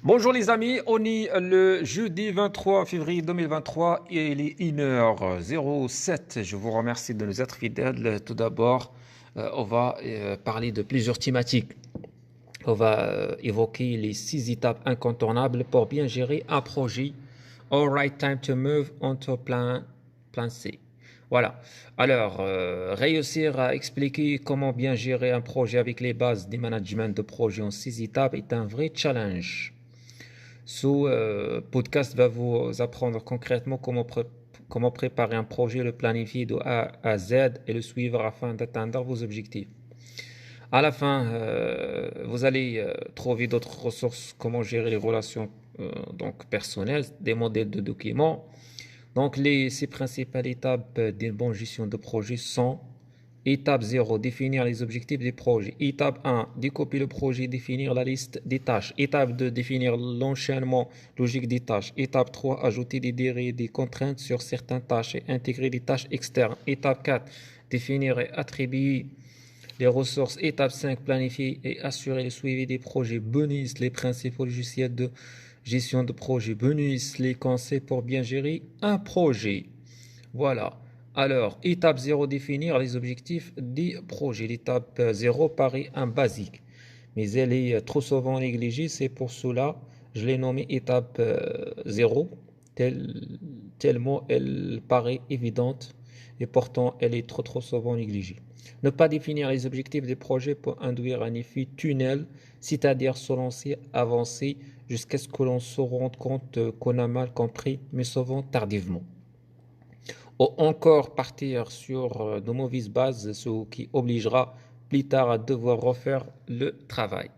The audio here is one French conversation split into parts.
Bonjour les amis, on est le jeudi 23 février 2023 et il est 1h07. Je vous remercie de nous être fidèles. Tout d'abord, on va parler de plusieurs thématiques. On va évoquer les 6 étapes incontournables pour bien gérer un projet. All right, time to move on to plan C. Voilà. Alors, réussir à expliquer comment bien gérer un projet avec les bases du management de projet en 6 étapes est un vrai challenge. Ce podcast va vous apprendre concrètement comment préparer un projet, le planifier de A à Z et le suivre afin d'atteindre vos objectifs. À la fin, vous allez trouver d'autres ressources, comment gérer les relations personnelles, des modèles de documents. Donc, ces principales étapes d'une bonne gestion de projet sont: étape 0, définir les objectifs des projets. Étape 1, découper le projet, définir la liste des tâches. Étape 2, définir l'enchaînement logique des tâches. Étape 3, ajouter des délais et des contraintes sur certaines tâches et intégrer des tâches externes. Étape 4, définir et attribuer les ressources. Étape 5, planifier et assurer le suivi des projets. Bonus, les principaux logiciels de gestion de projet. Bonus, les conseils pour bien gérer un projet. Voilà. Alors, étape 0, définir les objectifs des projets. L'étape 0 paraît un basique, mais elle est trop souvent négligée. C'est pour cela que je l'ai nommée étape 0, tellement elle paraît évidente et pourtant elle est trop souvent négligée. Ne pas définir les objectifs des projets peut induire un effet tunnel, c'est-à-dire se lancer, avancer jusqu'à ce que l'on se rende compte qu'on a mal compris, mais souvent tardivement. Ou encore partir sur de mauvaises bases, ce qui obligera plus tard à devoir refaire le travail.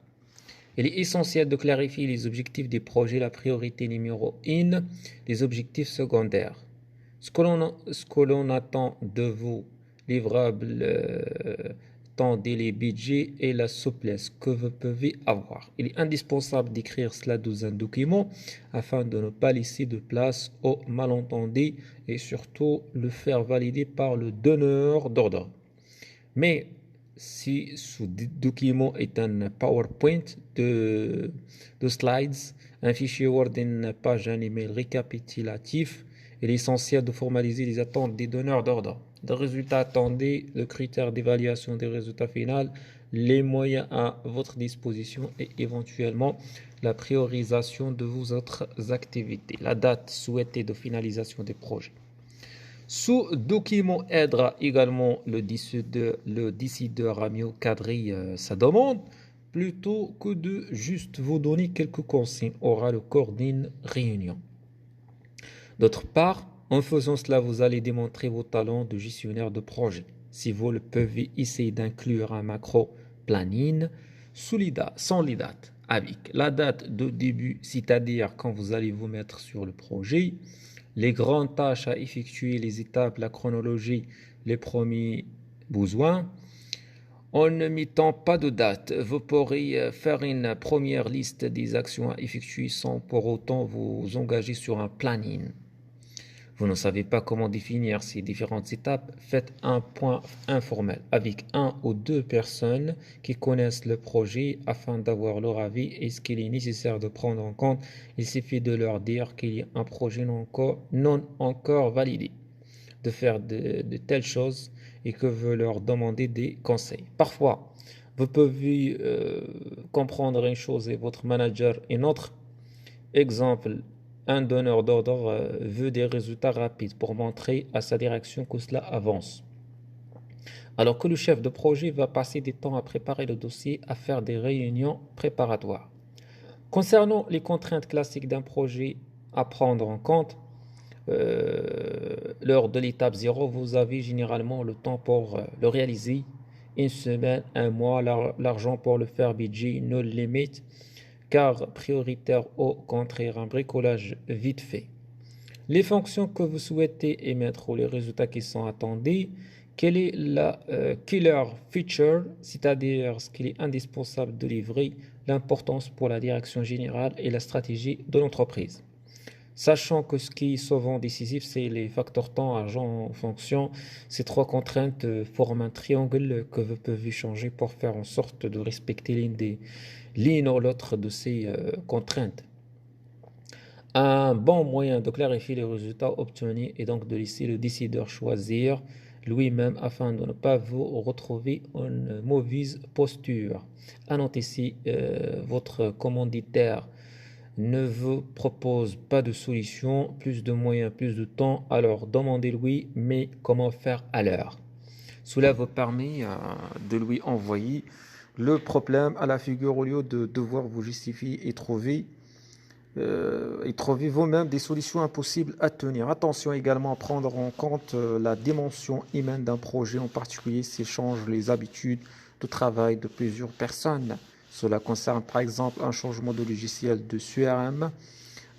Il est essentiel de clarifier les objectifs des projets. La priorité numéro 1, les objectifs secondaires. Ce que l'on attend de vous, livrables, temps, délai, budget et la souplesse que vous pouvez avoir. Il est indispensable d'écrire cela dans un document afin de ne pas laisser de place aux malentendus et surtout le faire valider par le donneur d'ordre. Mais si ce document est un PowerPoint de slides, un fichier Word, une page, un email récapitulatif, il est essentiel de formaliser les attentes des donneurs d'ordre. Les résultats attendus, le critère d'évaluation des résultats finaux, les moyens à votre disposition et éventuellement la priorisation de vos autres activités. La date souhaitée de finalisation des projets. Ce document aidera également le décideur à mieux cadrer sa demande plutôt que de juste vous donner quelques consignes. Aura le corps d'une réunion. D'autre part, en faisant cela, vous allez démontrer vos talents de gestionnaire de projet. Si vous le pouvez, essayer d'inclure un macro planning sans les dates, avec la date de début, c'est-à-dire quand vous allez vous mettre sur le projet, les grandes tâches à effectuer, les étapes, la chronologie, les premiers besoins. En ne mettant pas de date, vous pourrez faire une première liste des actions à effectuer sans pour autant vous engager sur un planning. Vous ne savez pas comment définir ces différentes étapes, faites un point informel avec 1 ou 2 personnes qui connaissent le projet afin d'avoir leur avis et ce qu'il est nécessaire de prendre en compte. Il suffit de leur dire qu'il y a un projet non encore validé, de faire de telles choses et que vous leur demandez des conseils. Parfois, vous pouvez comprendre une chose et votre manager une autre. Exemple, un donneur d'ordre veut des résultats rapides pour montrer à sa direction que cela avance. Alors que le chef de projet va passer du temps à préparer le dossier, à faire des réunions préparatoires. Concernant les contraintes classiques d'un projet à prendre en compte, lors de l'étape 0, vous avez généralement le temps pour le réaliser. Une semaine, un mois, l'argent pour le faire, budget, no limit, car prioritaire au contraire, un bricolage vite fait. Les fonctions que vous souhaitez émettre ou les résultats qui sont attendus, quelle est la killer feature, c'est-à-dire ce qu'il est indispensable de livrer, l'importance pour la direction générale et la stratégie de l'entreprise. Sachant que ce qui est souvent décisif, c'est les facteurs temps, argent, fonction. Ces 3 contraintes forment un triangle que vous pouvez changer pour faire en sorte de respecter l'une ou l'autre de ces contraintes. Un bon moyen de clarifier les résultats obtenus est donc de laisser le décideur choisir lui-même afin de ne pas vous retrouver en mauvaise posture. À noter si votre commanditaire ne vous propose pas de solution, plus de moyens, plus de temps, alors demandez-lui, mais comment faire à l'heure. Cela vous permet de lui envoyer le problème à la figure au lieu de devoir vous justifier et trouver vous-même des solutions impossibles à tenir. Attention également à prendre en compte la dimension humaine d'un projet, en particulier s'il change les habitudes de travail de plusieurs personnes. Cela concerne par exemple un changement de logiciel de CRM,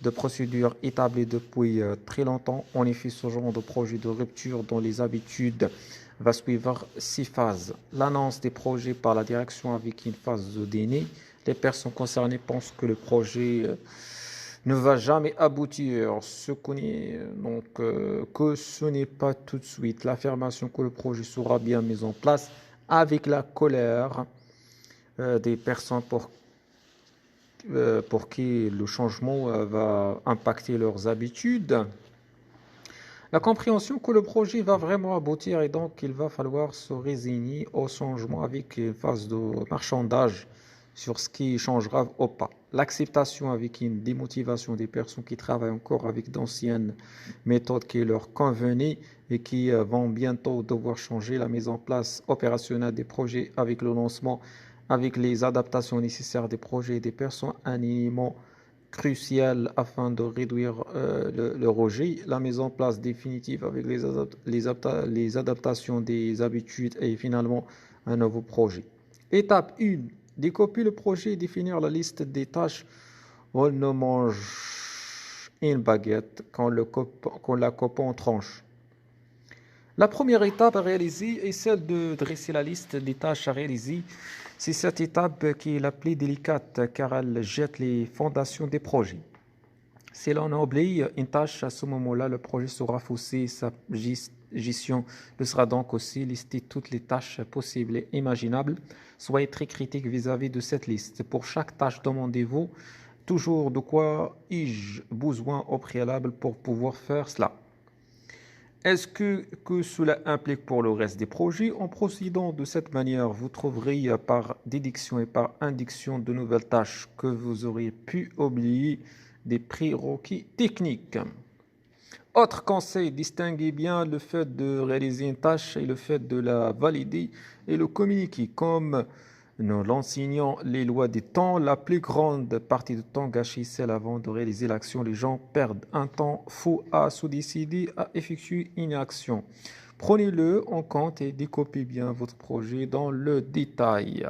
de procédures établies depuis très longtemps. En effet, ce genre de projet de rupture dans les habitudes va suivre 6 phases. L'annonce des projets par la direction avec une phase de déni. Les personnes concernées pensent que le projet ne va jamais aboutir. Que ce n'est pas tout de suite. L'affirmation que le projet sera bien mis en place avec la colère des personnes pour qui le changement va impacter leurs habitudes. La compréhension que le projet va vraiment aboutir et donc il va falloir se résigner au changement avec une phase de marchandage sur ce qui changera ou pas. L'acceptation avec une démotivation des personnes qui travaillent encore avec d'anciennes méthodes qui leur convenaient et qui vont bientôt devoir changer la mise en place opérationnelle des projets avec le lancement, avec les adaptations nécessaires des projets et des personnes, un élément crucial afin de réduire le rejet, la mise en place définitive avec les adaptations des habitudes et finalement un nouveau projet. Étape 1. Découper le projet et définir la liste des tâches. On ne mange une baguette quand la coupe en tranche. La première étape à réaliser est celle de dresser la liste des tâches à réaliser. C'est cette étape qui est la plus délicate car elle jette les fondations des projets. Si l'on oublie une tâche, à ce moment-là, le projet sera faussé. Sa gestion le sera donc aussi lister toutes les tâches possibles et imaginables. Soyez très critique vis-à-vis de cette liste. Pour chaque tâche, demandez-vous toujours de quoi ai-je besoin au préalable pour pouvoir faire cela. Est-ce que cela implique pour le reste des projets? En procédant de cette manière, vous trouverez par déduction et par induction de nouvelles tâches que vous auriez pu oublier des prérequis techniques. Autre conseil, distinguez bien le fait de réaliser une tâche et le fait de la valider et le communiquer. Comme nous l'enseignons les lois du temps, la plus grande partie du temps gâché, c'est avant de réaliser l'action. Les gens perdent un temps fou à se décider à effectuer une action. Prenez-le en compte et découpez bien votre projet dans le détail.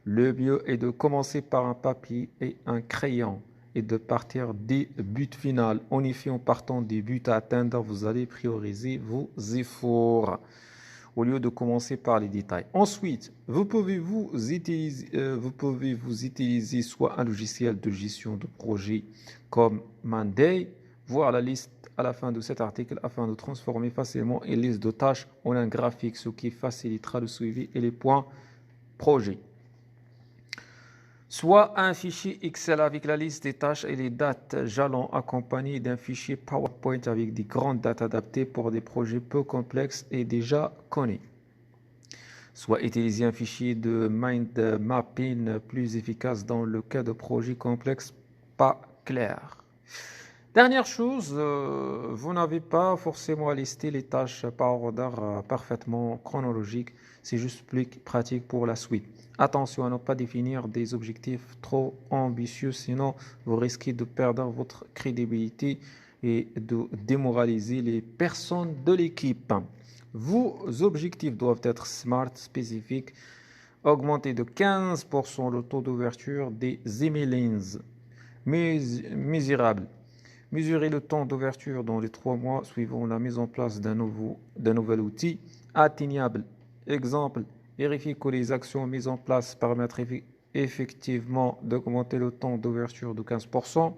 Le mieux est de commencer par un papier et un crayon et de partir des buts finaux. En effet, en partant des buts à atteindre, vous allez prioriser vos efforts au lieu de commencer par les détails. Ensuite, vous pouvez utiliser soit un logiciel de gestion de projet comme Monday, voir la liste à la fin de cet article afin de transformer facilement une liste de tâches en un graphique, ce qui facilitera le suivi et les points projet. Soit un fichier Excel avec la liste des tâches et les dates jalons accompagné d'un fichier PowerPoint avec des grandes dates adaptées pour des projets peu complexes et déjà connus. Soit utiliser un fichier de mind mapping plus efficace dans le cas de projets complexes pas clairs. Dernière chose, vous n'avez pas forcément à lister les tâches par ordre parfaitement chronologique, c'est juste plus pratique pour la suite. Attention à ne pas définir des objectifs trop ambitieux, sinon vous risquez de perdre votre crédibilité et de démoraliser les personnes de l'équipe. Vos objectifs doivent être smart, spécifiques, augmenter de 15% le taux d'ouverture des emailings mesurable. Mesurer le temps d'ouverture dans les 3 mois suivant la mise en place d'un nouvel outil atteignable. Exemple, vérifier que les actions mises en place permettent effectivement d'augmenter le temps d'ouverture de 15%.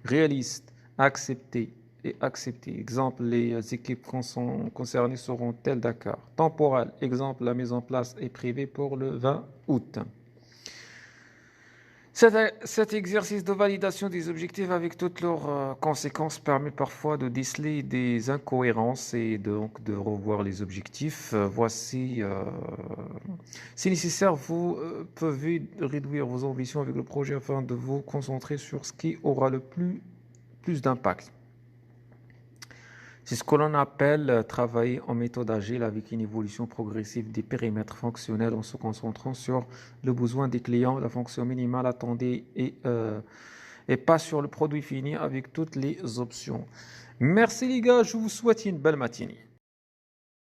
Réaliste, accepter. Exemple, les équipes concernées seront-elles d'accord? Temporel, exemple, la mise en place est prévue pour le 20 août. Cet exercice de validation des objectifs avec toutes leurs conséquences permet parfois de déceler des incohérences et donc de revoir les objectifs. Si nécessaire, vous pouvez réduire vos ambitions avec le projet afin de vous concentrer sur ce qui aura le plus d'impact. C'est ce que l'on appelle travailler en méthode agile avec une évolution progressive des périmètres fonctionnels en se concentrant sur le besoin des clients, la fonction minimale attendue et pas sur le produit fini avec toutes les options. Merci les gars, je vous souhaite une belle matinée.